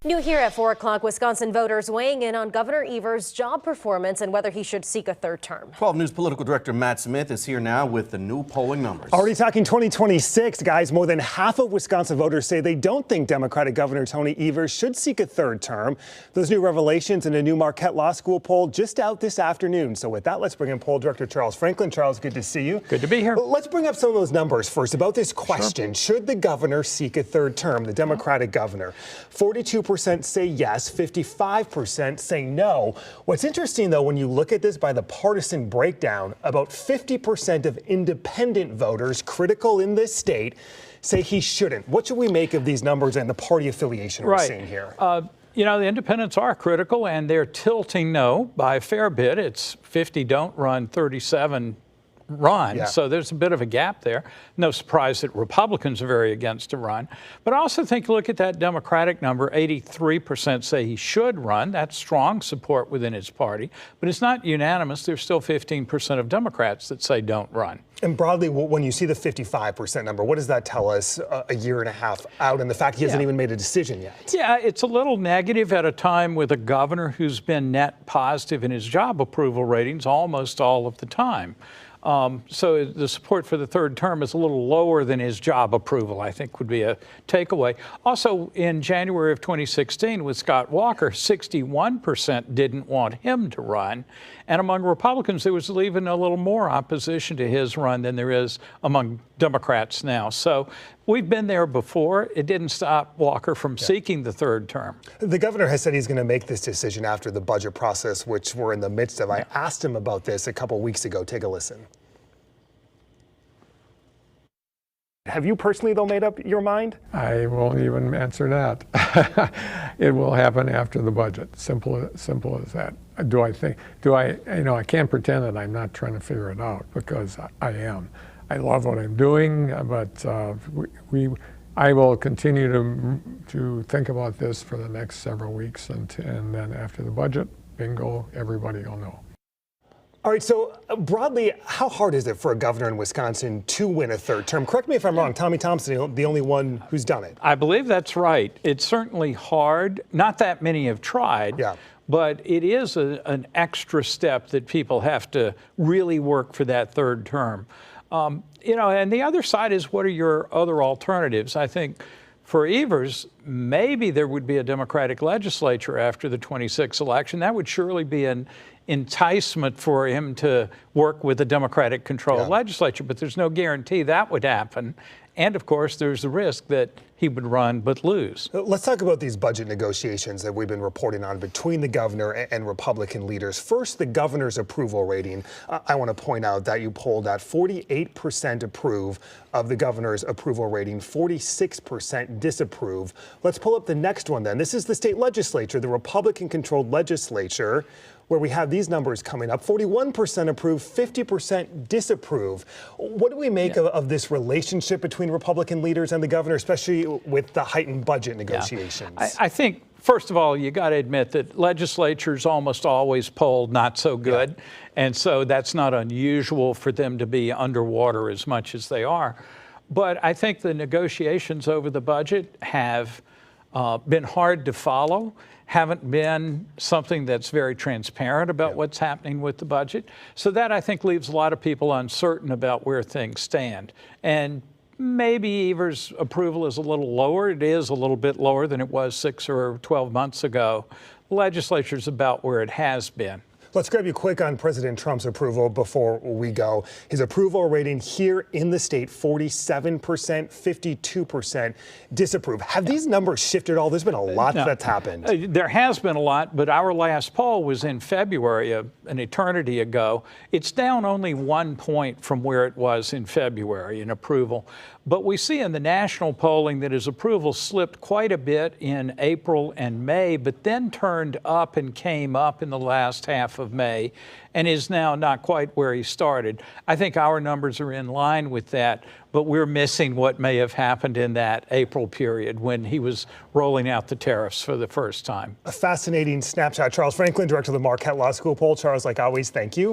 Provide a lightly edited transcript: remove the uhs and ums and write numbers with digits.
New here at 4 o'clock, Wisconsin voters weighing in on Governor Evers' job performance and whether he should seek a third term. 12 News political director Matt Smith is here now with the new polling numbers. Already talking 2026, guys. More than half of Wisconsin voters say they don't think Democratic Governor Tony Evers should seek a third term. Those new revelations in a new Marquette Law School poll just out this afternoon. So with that, let's bring in poll director Charles Franklin. Charles, good to see you. Good to be here. Let's bring up some of those numbers first about this question. Sure. Should the governor seek a third term, the Democratic governor? 42% say yes. 55% say no. What's interesting, though, when you look at this by the partisan breakdown, about 50% of independent voters critical in this state say he shouldn't. What should we make of these numbers and the party affiliation we're seeing here? You know, the independents are critical, and they're tilting no by a fair bit. It's 50 don't run, 37 run. Yeah. So there's a bit of a gap there. No surprise that Republicans are very against a run. But I also think, look at that Democratic number, 83% say he should run. That's strong support within his party. But it's not unanimous. There's still 15% of Democrats that say don't run. And broadly, when you see the 55% number, what does that tell us a year and a half out and the fact he hasn't even made a decision yet? Yeah, it's a little negative at a time with a governor who's been net positive in his job approval ratings almost all of the time. So the support for the third term is a little lower than his job approval, I think would be a takeaway. Also, in January of 2016 with Scott Walker, 61% didn't want him to run. And among Republicans, there was even a little more opposition to his run than there is among Democrats now. So we've been there before. It didn't stop Walker from seeking the third term. The governor has said he's going to make this decision after the budget process, which we're in the midst of. I asked him about this a couple weeks ago. Take a listen. Have you personally, though, made up your mind? I won't even answer that. It will happen after the budget. Simple as that. I can't pretend that I'm not trying to figure it out, because I am. I love what I'm doing, but I will continue to think about this for the next several weeks, and then after the budget, bingo, everybody will know. All right, so broadly, how hard is it for a governor in Wisconsin to win a third term? Correct me if I'm wrong. Tommy Thompson, the only one who's done it. I believe that's right. It's certainly hard. Not that many have tried. Yeah. But it is an extra step that people have to really work for that third term. You know, and the other side is, what are your other alternatives? I think for Evers, maybe there would be a Democratic legislature after the 26th election. That would surely be an enticement for him to work with a Democratic-controlled legislature, but there's no guarantee that would happen. And of course, there's the risk that he would run but lose. Let's talk about these budget negotiations that we've been reporting on between the governor and Republican leaders. First, the governor's approval rating. I want to point out that you polled at 48% approve of the governor's approval rating, 46% disapprove. Let's pull up the next one then. This is the state legislature, the Republican-controlled legislature, where we have these numbers coming up. 41% approve, 50% disapprove. What do we make of this relationship between Republican leaders and the governor, especially with the heightened budget negotiations? I think, first of all, you got to admit that legislatures almost always polled not so good. And so that's not unusual for them to be underwater as much as they are. But I think the negotiations over the budget have been hard to follow, haven't been something that's very transparent about what's happening with the budget. So that, I think, leaves a lot of people uncertain about where things stand. And maybe Evers' approval is a little lower. It is a little bit lower than it was 6 or 12 months ago. The legislature's about where it has been. Let's grab you quick on President Trump's approval before we go. His approval rating here in the state, 47%, 52% disapprove. Have these numbers shifted at all? There's been a lot that's happened. There has been a lot, but our last poll was in February, an eternity ago. It's down only 1 point from where it was in February in approval. But we see in the national polling that his approval slipped quite a bit in April and May, but then turned up and came up in the last half of May and is now not quite where he started. I think our numbers are in line with that, but we're missing what may have happened in that April period when he was rolling out the tariffs for the first time. A fascinating snapshot. Charles Franklin, director of the Marquette Law School poll. Charles, like always, thank you.